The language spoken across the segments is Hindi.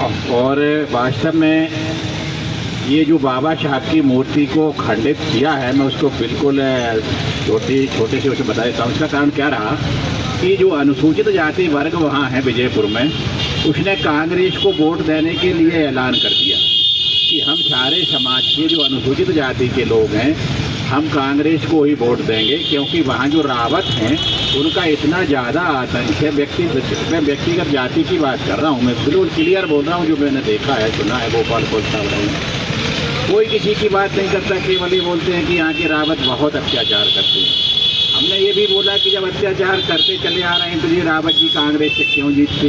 और वास्तव में ये जो बाबा साहब की मूर्ति को खंडित किया है, मैं उसको बिल्कुल छोटे से उसे बता देता हूँ। उसका कारण क्या रहा कि जो अनुसूचित जाति वर्ग वहाँ है विजयपुर में, उसने कांग्रेस को वोट देने के लिए ऐलान कर दिया कि हम सारे समाज के जो अनुसूचित जाति के लोग हैं हम कांग्रेस को ही वोट देंगे, क्योंकि वहाँ जो रावत हैं उनका इतना ज़्यादा आतंक है। मैं व्यक्तिगत जाति की बात कर रहा हूँ, मैं बिल्कुल क्लियर बोल रहा हूँ, जो मैंने देखा है सुना है। भोपाल बोलता हूँ, कोई किसी की बात नहीं करता, केवल ये बोलते हैं कि यहाँ के रावत बहुत अत्याचार करते हैं। हमने ये भी बोला कि जब अत्याचार करते चले आ रहे हैं तो ये रावत जी कांग्रेस से क्यों जीतते,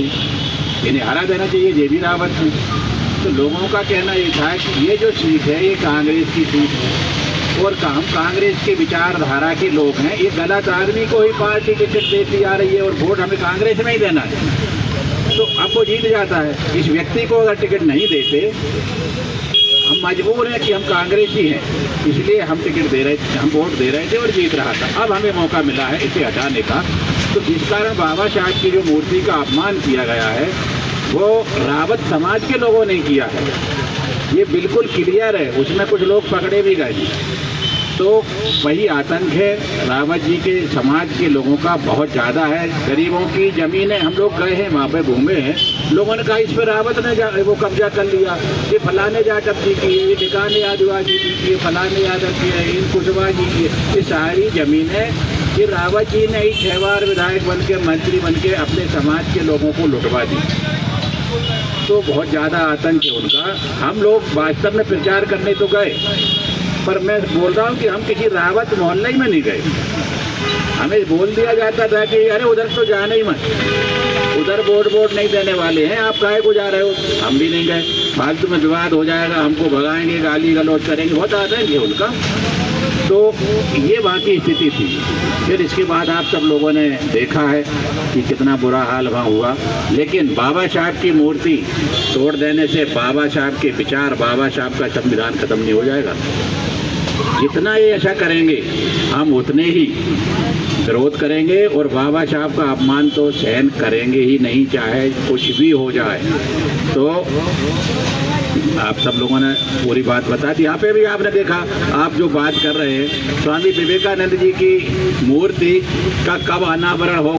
इन्हें हरा देना चाहिए, ये भी रावत है। तो लोगों का कहना ये था कि ये जो सीट है ये कांग्रेस की सीट है और हम कांग्रेस के विचारधारा के लोग हैं, ये गलत आदमी को ही पार्टी टिकट देती आ रही है और वोट हमें कांग्रेस में ही देना है। तो अब वो जीत जाता है। इस व्यक्ति को अगर टिकट नहीं देते, हम मजबूर हैं कि हम कांग्रेस ही हैं, इसलिए हम टिकट दे रहे थे, हम वोट दे रहे थे और जीत रहा था। अब हमें मौका मिला है इसे हटाने का। तो जिस कारण बाबा साहब की जो मूर्ति का अपमान किया गया है वो रावत समाज के लोगों ने किया है, ये बिल्कुल क्लियर है। उसमें कुछ लोग पकड़े भी गए। तो वही आतंक है रावत जी के समाज के लोगों का बहुत ज़्यादा है। गरीबों की ज़मीनें हम लोग गए हैं, वहाँ पे घूमे हैं, लोगों ने कहा इस पर रावत ने वो कब्जा कर लिया, ये फलाने जाटव जी की, ये ठिकाने आदिवासी जी की, फलाने यादव की है, इन कुशवाहा जी की, ये सारी ज़मीनें ये रावत जी ने ही 6 बार विधायक बन के मंत्री बन के अपने समाज के लोगों को लुटवा दी। तो बहुत ज़्यादा आतंक है उनका। हम लोग वास्तव में प्रचार करने तो गए, पर मैं बोल रहा हूँ कि हम किसी रावत मोहल्ले में नहीं गए। हमें बोल दिया जाता था कि अरे उधर तो जाना ही मत, उधर वोट नहीं देने वाले हैं, आप काहे को जा रहे हो। हम भी नहीं गए, फालतू में विवाद हो जाएगा, हमको भगाएंगे, गाली गलौज करेंगे, बहुत आतंक है उनका। तो ये वहाँ की स्थिति थी। फिर इसके बाद आप सब लोगों ने देखा है कि कितना बुरा हाल वहाँ हुआ। लेकिन बाबा साहब की मूर्ति तोड़ देने से बाबा साहब के विचार, बाबा साहब का संविधान खत्म नहीं हो जाएगा। जितना ये ऐसा करेंगे हम उतने ही विरोध करेंगे और बाबा साहब का अपमान तो सहन करेंगे ही नहीं, चाहे कुछ भी हो जाए। तो आप सब लोगों ने पूरी बात बता दी। यहाँ पे भी आपने देखा, आप जो बात कर रहे हैं, स्वामी विवेकानंद जी की मूर्ति का कब अनावरण हो